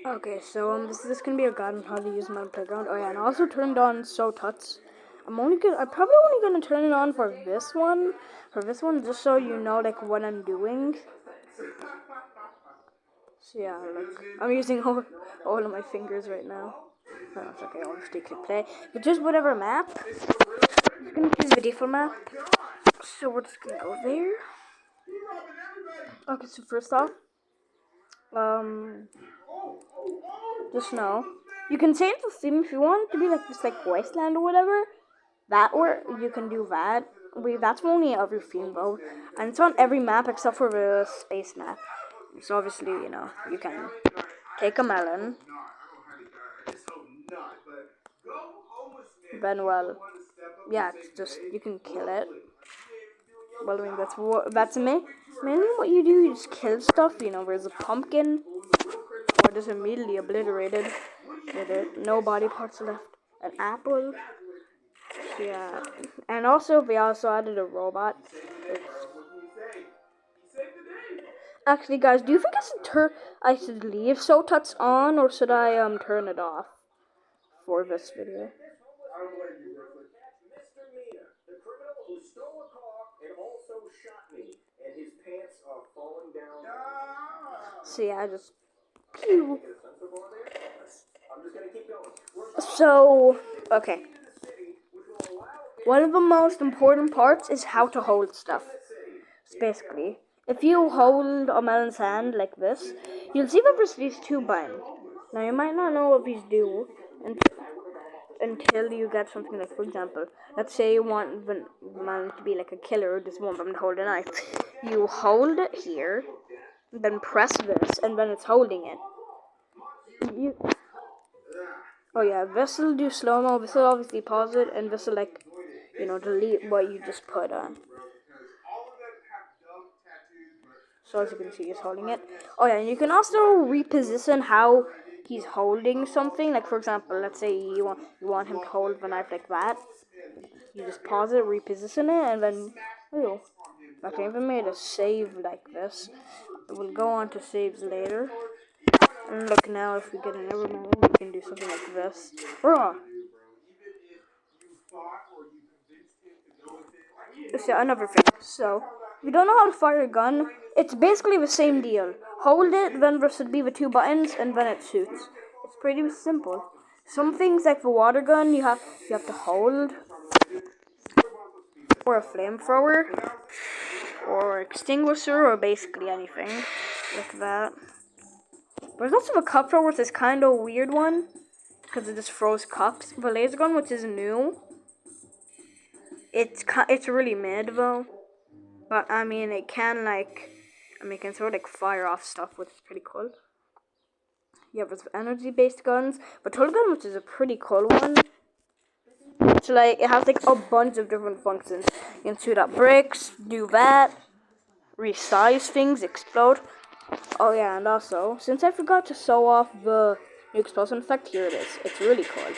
Okay, so this is gonna be a guide on how to use my playground. Oh yeah, and I also turned on So Tuts. I'm probably only gonna turn it on for this one. Just so you know like what I'm doing. So yeah, look, I'm using all of my fingers right now. No, it's okay, I'll just click play. But just whatever map. I'm gonna choose the default map. So we're just gonna go there. Okay, so first off, um, just know you can change the theme if you want it to be like this, like wasteland or whatever. That or you can do that. That's only every theme mode, and it's on every map except for the space map. So obviously, you can take a melon. Then yeah, it's just you can kill it. Well, I mean that's mainly what you do. You just kill stuff. There's a pumpkin, or just immediately obliterated with it. No body parts left. An apple. Yeah, and also we also added a robot. Actually, guys, do you think I should leave So Tuts on, or should I turn it off for this video? So yeah, I just pew. So okay. One of the most important parts is how to hold stuff. So basically, if you hold a melon's hand like this, you'll see that there's these two buttons. Now you might not know what these do until you get something like, for example, let's say you want the melon to be like a killer, or just want them to hold a knife. You hold it here, then press this, and then it's holding it. Oh yeah, this will do slow-mo, this will obviously pause it, and this will delete what you just put on. So as you can see, he's holding it. Oh yeah, and you can also reposition how he's holding something. Like for example, let's say you want him to hold the knife like that. You just pause it, reposition it, and then I can even made a save like this. We'll go on to saves later. And look now, if we get another mode, we can do something like this. So another thing. So if you don't know how to fire a gun, it's basically the same deal. Hold it, then there should be the two buttons, and then it shoots. It's pretty simple. Some things like the water gun, you have to hold, or a flamethrower, or extinguisher, or basically anything like that. There's also a cup thrower, which is kind of a weird one because it just throws cups. The laser gun, which is new, it's really mid though. But I mean, it can it can sort of fire off stuff, which is pretty cool. Yeah, there's energy-based guns, but total gun, which is a pretty cool one. So it has a bunch of different functions. You can shoot up bricks, do that, resize things, explode. Oh yeah, and also, since I forgot to show off the new explosion effect, here it is. It's really cool.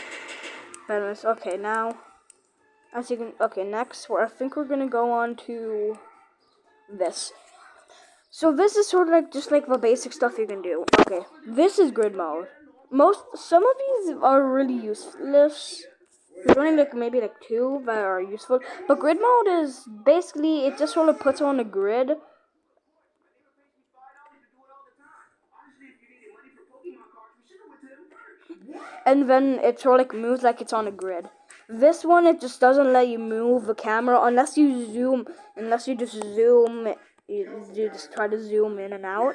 Anyways, okay, now, as you can, okay, next, I think we're gonna go on to this. So this is sort of just the basic stuff you can do. Okay, this is grid mode. Some of these are really useless. There's only maybe two that are useful. But grid mode is basically, it just sort of puts on a grid. And then it sort of moves like it's on a grid. This one, it just doesn't let you move the camera unless you just zoom. You just try to zoom in and out.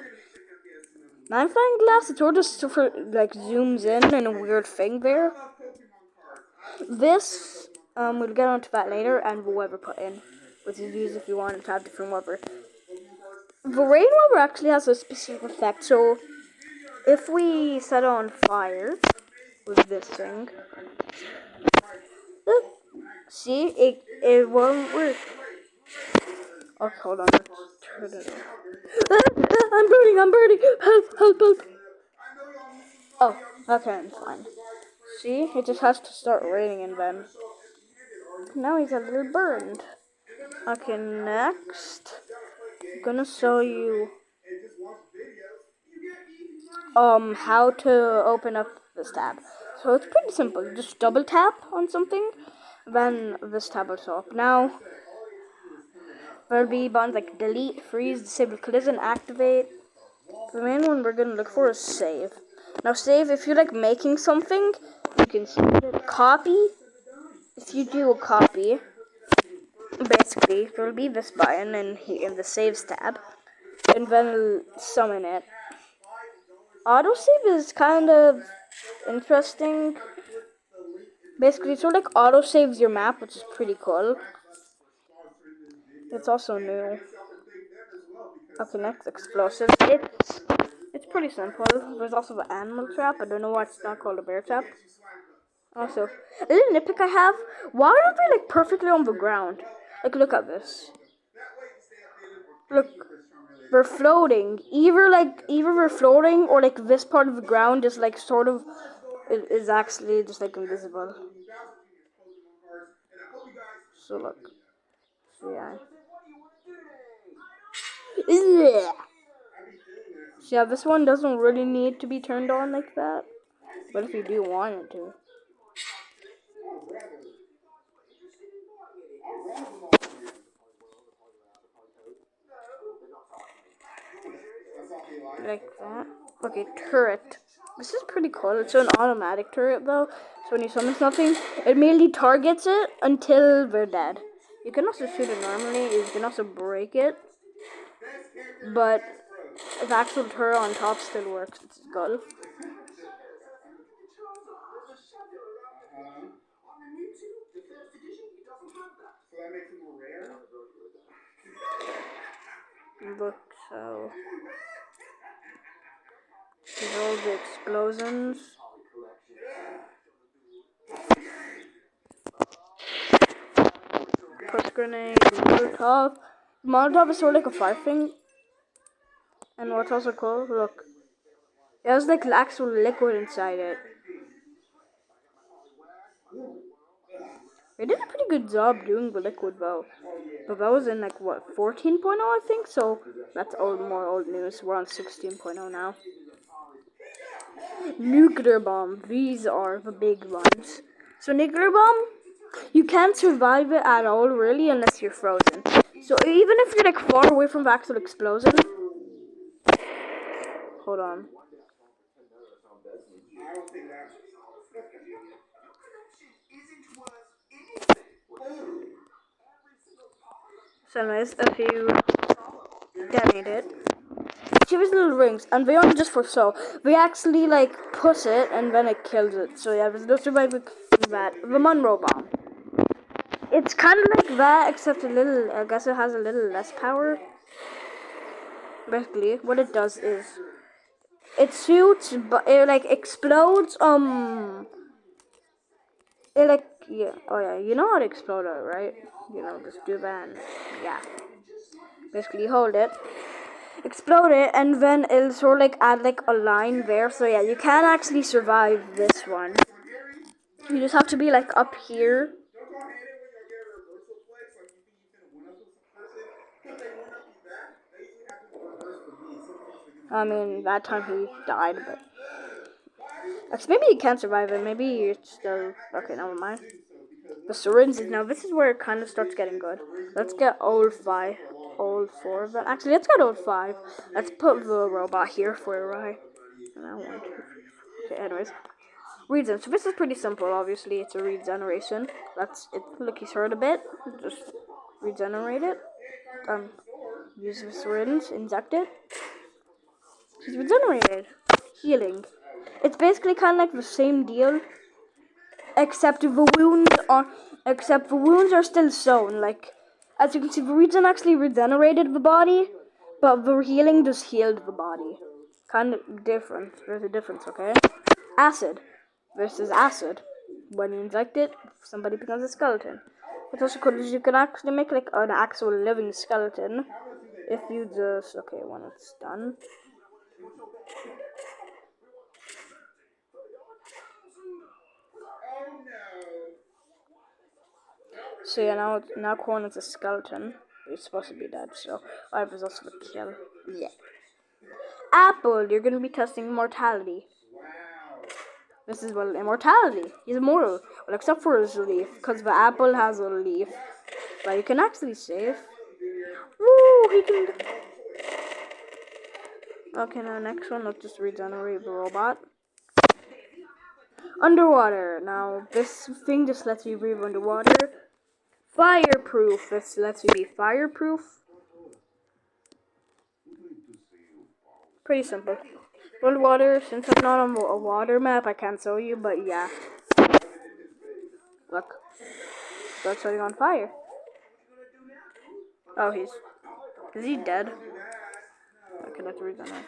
Magnifying glass, it sort of zooms in a weird thing there. This, we'll get onto that later, and we'll weather put in, which is used if you want to have different weather. The rain weather actually has a specific effect, so if we set it on fire with this thing, see, it won't work. Oh, hold on, let's turn it on. I'm burning, help. Oh, okay, I'm fine. See, it just has to start raining and then. Now he's a little burned. Okay, next, I'm gonna show you how to open up this tab. So it's pretty simple. Just double tap on something, then this tab will show up. Now there'll be buttons like delete, freeze, disable collision, activate. The main one we're gonna look for is save. Now save, if you're like making something, you can save it. Copy, if you do a copy, basically there'll be this button in the saves tab, and then it'll summon it. Autosave is kind of interesting. Basically, it sort of like autosaves your map, which is pretty cool. It's also new. Okay, next, explosive. It's pretty simple. There's also the animal trap. I don't know why it's not called a bear trap. Also, a little nitpick I have. Why are they like perfectly on the ground? Like, look at this. Look, they're floating. Either they're floating, or like this part of the ground is like sort of is actually just like invisible. So look, yeah. So yeah, this one doesn't really need to be turned on like that, but if you do want it to. Like that. Okay, turret. This is pretty cool. It's an automatic turret though, so when you summon something, it merely targets it until they're dead. You can also shoot it normally, you can also break it, but the actual turret on top still works. It's good. Look, so these are all the explosions. Push grenade, Molotov. Molotov is sort of like a fire thing. And what's also cool, look. It has like actual liquid inside it. They did a pretty good job doing the liquid though. But that was in like what, 14.0 I think? So that's more old news. We're on 16.0 now. Nuclear bomb. These are the big ones. So nuclear bomb, you can't survive it at all really unless you're frozen. So even if you're like far away from the actual explosion, hold on. So anyways, if you detonate it, she has little rings, and they aren't just for show. They actually like push it, and then it kills it. So yeah, there's no surviving that. The Monroe bomb. It's kind of like that, except a little. I guess it has a little less power. Basically, what it does is it shoots, but it like explodes. It like yeah. Oh yeah, you know how to explode it, right? You know, just do that. And, yeah. Basically, hold it. Explode it, and then it'll sort of like add like a line there. So yeah, you can actually survive this one. You just have to be like up here. I mean, that time he died, but actually, maybe you can survive it. Maybe you're still okay. Never mind. The syringes. Now this is where it kind of starts getting good. Let's get old 4. But actually, let's get old 5. Let's put the robot here for a ride. And I want to. Okay. Anyways, regeneration. So this is pretty simple. Obviously, it's a regeneration. That's it. Look, he's hurt a bit. Just regenerate it. Use the syringe. Inject it. He's regenerated. Healing. It's basically kind of like the same deal, except the wounds are still sewn. Like, as you can see, the regen actually regenerated the body, but the healing just healed the body. Kind of different. There's a difference, okay? Acid versus acid. When you inject it, somebody becomes a skeleton. What's also cool is you can actually make like an actual living skeleton if you just when it's done. So yeah, now Corn is a skeleton. He's supposed to be dead, so I was also a kill. Yeah. apple, you're gonna be testing immortality. This is, well, immortality. He's immortal. Well, except for his leaf, because the apple has a leaf. But you can actually save. Woo, he can... Okay, now next one, let's just regenerate the robot. Underwater. Now, this thing just lets you breathe underwater. Fireproof. This lets you be fireproof. Pretty simple. Underwater, since I'm not on a water map, I can't show you, but yeah. Look. That's setting on fire. Oh, is he dead? Okay, let's read that now.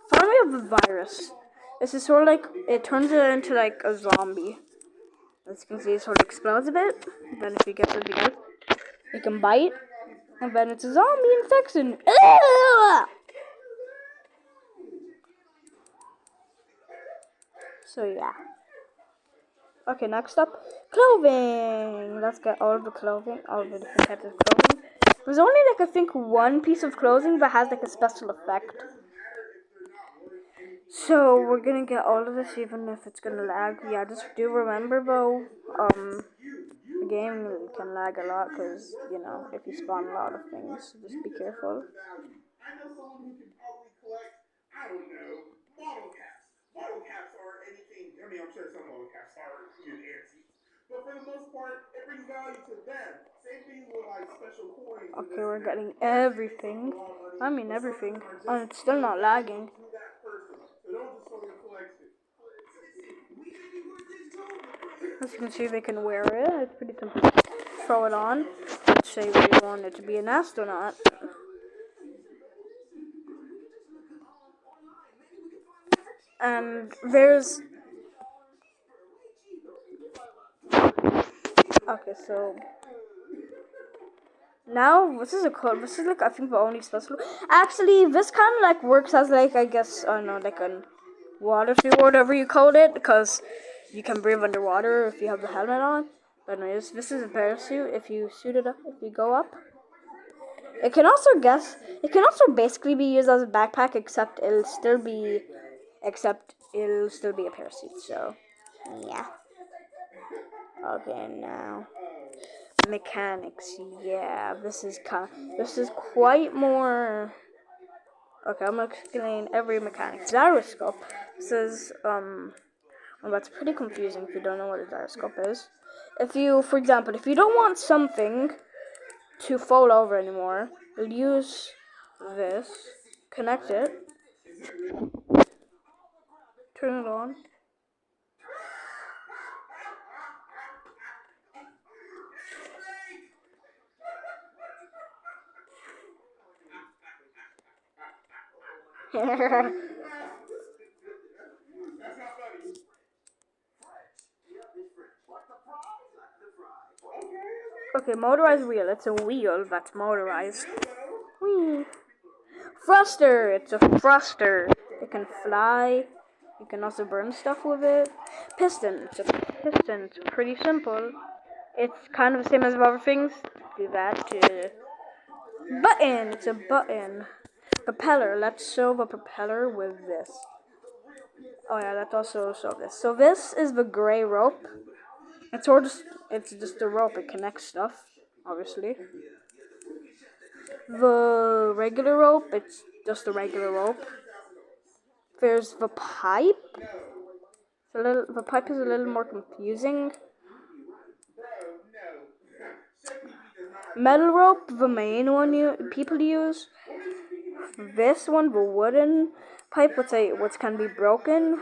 Finally, of the virus. This is sort of like, it turns it into like a zombie. As you can see, it sort of explodes a bit. Then if you get it, it can bite. And then it's a zombie infection. So yeah. Okay, next up, clothing. Let's get all of the clothing, all of the different types of clothing. There's only like, I think, one piece of clothing that has like a special effect. So we're gonna get all of this, even if it's gonna lag. Yeah, just do remember though, the game can lag a lot because, you know, if you spawn a lot of things, just be careful. I know someone who can probably collect, I don't know, bottle caps. Bottle caps are anything. I mean, I'm sure some bottle caps are antiques, but for the most part, it brings value to them. Same thing with like special coins. Okay, we're getting everything. I mean everything. And it's still not lagging. As you can see, they can wear it. It's pretty simple. Throw it on. Let's say we want it to be an astronaut. And there's... Okay, so... Now, this is a code. This is like, I think, the only special. Actually, this kind of like works as like, I guess, I don't know, like a water suit or whatever you call it, because you can breathe underwater if you have the helmet on. But anyways, this is a parachute. If you suit it up, if you go up, it can also basically be used as a backpack, except it'll still be a parachute. So, yeah. Okay, now. Mechanics, yeah, this is quite more. Okay, I'm gonna explain every mechanic. Gyroscope. This is well, that's pretty confusing if you don't know what a gyroscope is. If you, for example, if you don't want something to fold over anymore, you'll use this, connect it, turn it on. Okay, motorized wheel. It's a wheel that's motorized. Whee. Thruster. It's a thruster. It can fly. You can also burn stuff with it. Piston. It's a piston. It's pretty simple. It's kind of the same as other things. Do that. Button. It's a button. Propeller. Let's show the propeller with this. Oh yeah, let's also show this. So this is the gray rope. It's just a rope. It connects stuff, obviously. The regular rope, it's just a regular rope. There's the pipe. The pipe is a little more confusing. Metal rope, the main one people use. This one, the wooden pipe, which can be broken.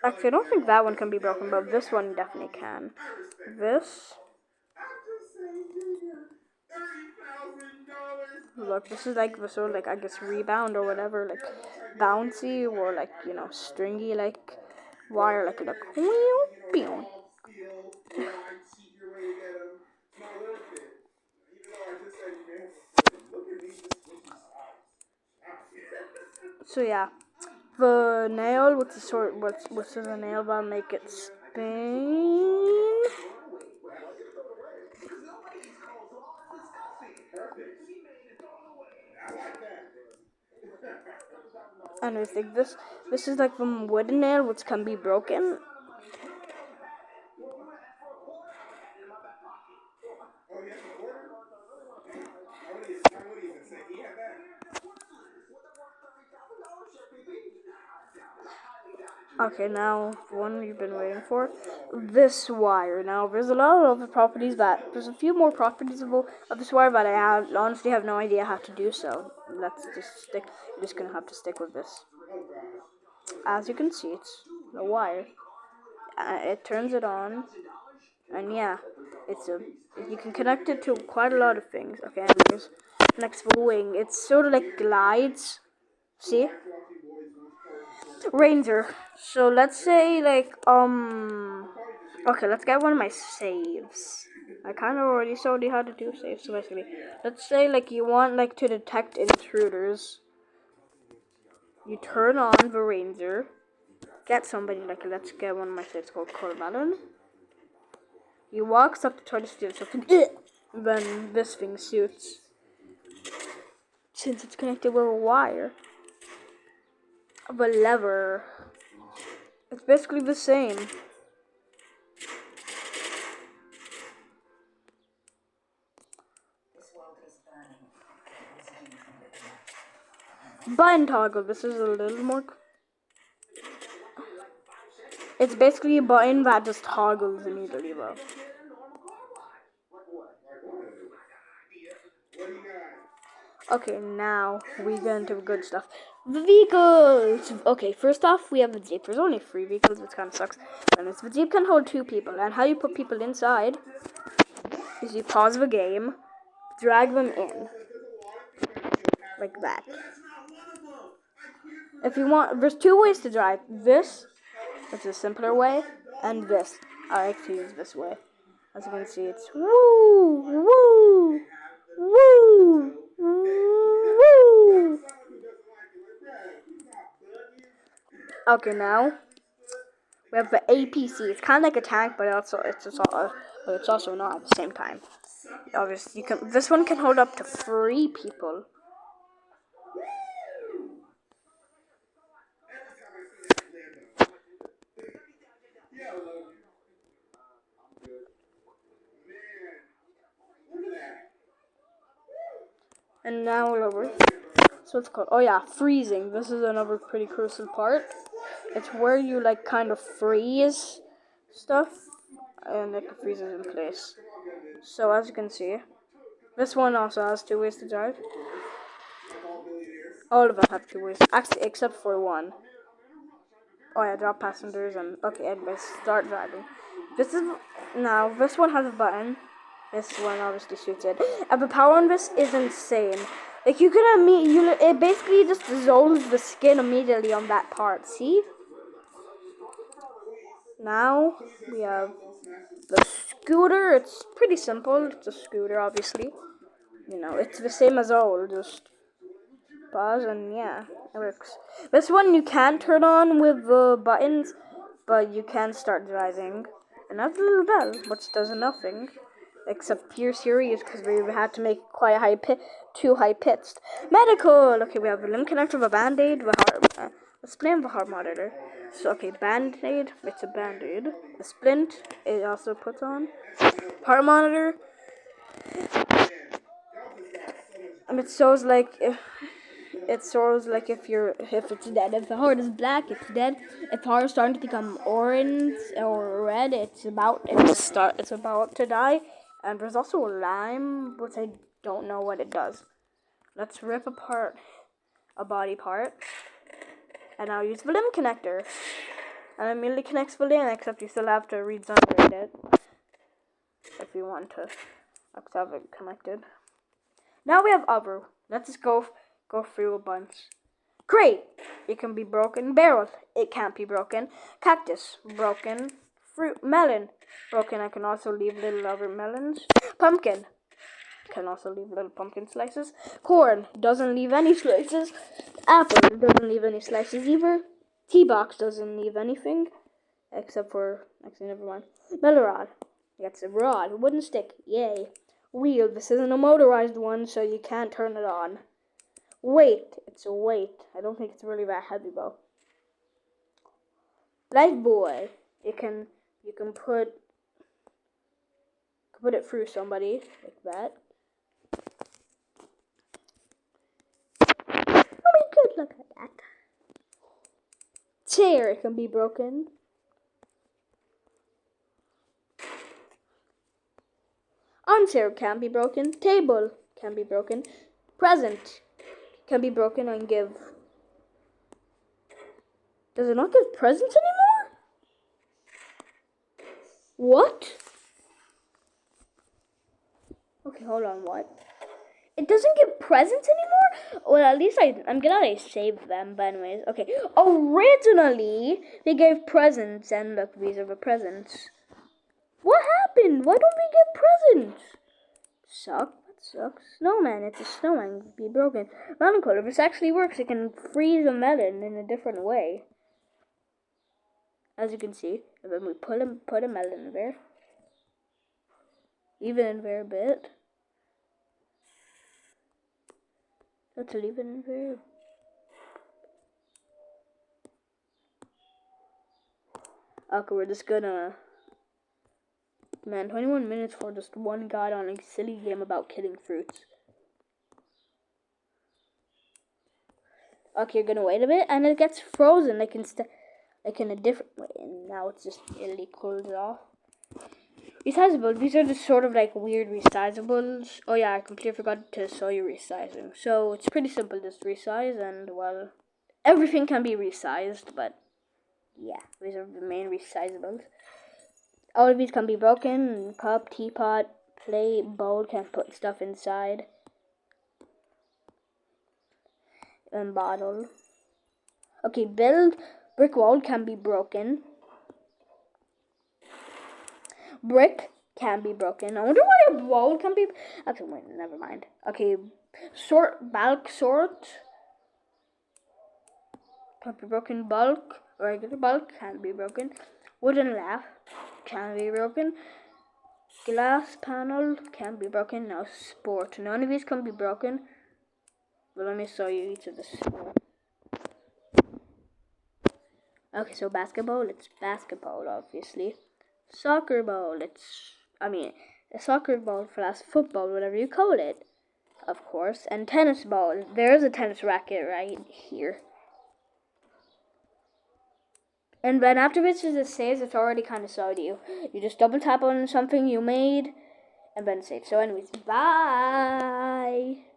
Actually, I don't think that one can be broken, but this one definitely can. This. Look, this is like the sort of like, I guess, rebound or whatever, like bouncy or like, you know, stringy like wire, like wheel. So yeah, the nail with the what's the nail that'll make it spin. And I think this is like from wooden nail, which can be broken. Okay, now the one we've been waiting for, this wire. Now there's a lot of other properties there's a few more properties of this wire, but honestly have no idea how to do so. Let's just stick. You're just gonna have to stick with this. As you can see, it's a wire. It turns it on, and yeah, you can connect it to quite a lot of things. Okay, and there's next to the wing. It's sort of like glides. See? Ranger. So let's say like okay, let's get one of my saves. I kind of already showed you how to do saves. So basically, let's say like you want like to detect intruders. You turn on the Ranger. Get somebody like let's get one of my saves called Melon. He walks up to try to steal something. Then this thing shoots. Since it's connected with a wire. Of a lever. It's basically the same. Button toggle. This is a little more. It's basically a button that just toggles immediately, though. Okay, now we get into the good stuff. The vehicles! Okay, first off, we have the Jeep. There's only 3 vehicles, which kind of sucks. And the Jeep can hold 2 people. And how you put people inside is you pause the game, drag them in. Like that. If you want, there's 2 ways to drive. This, which is a simpler way, and this. I like to use this way. As you can see, it's woo, woo, woo, woo. Okay, now we have the APC. It's kind of like a tank, but it's also not at the same time. Obviously, this one can hold up to 3 people. And now we're over. So it's called. Oh yeah, freezing. This is another pretty crucial part. It's where you like kind of freeze stuff, and it freezes in place. So as you can see, this one also has 2 ways to drive. All of them have 2 ways, actually, except for one. Oh yeah, drop passengers and okay, anyways, start driving. This one has a button. This one obviously shoots it, and the power on this is insane. Like you could have it basically just dissolves the skin immediately on that part. See? Now we have the scooter. It's pretty simple. It's a scooter, obviously. You know, it's the same as old. Just pause and yeah, it works. This one you can turn on with the buttons, but you can start driving. And that's a little bell, which does nothing. Except pure serious because we had to make quite too high pitched. Medical! Okay, we have a limb connector, a band-aid, the heart. Let's play on the heart monitor. So, okay, band-aid, it's a band-aid. A splint, it also puts on. Heart monitor. And it shows like if if it's dead. If the heart is black, it's dead. If the heart is starting to become orange or red, it's about to die. And there's also a lime, which I don't know what it does. Let's rip apart a body part. And I'll use the limb connector. And it immediately connects the limb, except you still have to regenerate it. If you want to have it connected. Now we have other. Let's just go through a bunch. Crate. It can be broken. Barrel. It can't be broken. Cactus. Broken. Fruit. Melon. Broken. I can also leave little other melons. Pumpkin. Can also leave little pumpkin slices. Corn. Doesn't leave any slices. Apple. Doesn't leave any slices either. Tea box. Doesn't leave anything. Except for... Actually, never mind. Metal rod. It's a rod. Wooden stick. Yay. Wheel. This isn't a motorized one, so you can't turn it on. weight. It's a weight. I don't think it's really that heavy though. Life buoy. You can put it through somebody like that. Oh my god, look at that. Chair can be broken. Armchair can be broken. Table can be broken. Present can be broken and give. Does it not give presents anymore? What? Okay, hold on, what? It doesn't give presents anymore? Well, at least I'm gonna save them, but anyways. Okay, originally, they gave presents, and look, these are the presents. What happened? Why don't we get presents? That sucks. Snowman, it's a snowman, be broken. Melon color, this actually works. It can freeze a melon in a different way. As you can see, and then we put a melon in there. Leave it in there a bit. Let's leave it in there. Okay, we're just gonna... Man, 21 minutes for just one guy on a silly game about killing fruits. Okay, you're gonna wait a bit, and it gets frozen like in a different way, and now it's just really cooled off. Resizables, these are just sort of like weird resizables. Oh yeah, I completely forgot to show you resizing. So it's pretty simple, just resize, and well, everything can be resized, but yeah, these are the main resizables. All of these can be broken. Cup, teapot, plate, bowl can put stuff inside. And bottle. Okay, build. Brick wall can be broken. Brick can be broken. I wonder why a wall can be... Okay, wait, never mind. Okay, bulk sort can be broken. Bulk, regular bulk can be broken. Wooden lathe can be broken. Glass panel can be broken. Now sport. None of these can be broken. But let me show you each of the sport. Okay, so basketball, it's basketball, obviously. Soccer ball, a soccer ball, flash football, whatever you call it, of course. And tennis ball, there's a tennis racket right here. And then after this is it saves, it's already kind of showed you. You just double tap on something you made, and then save. So anyways, bye!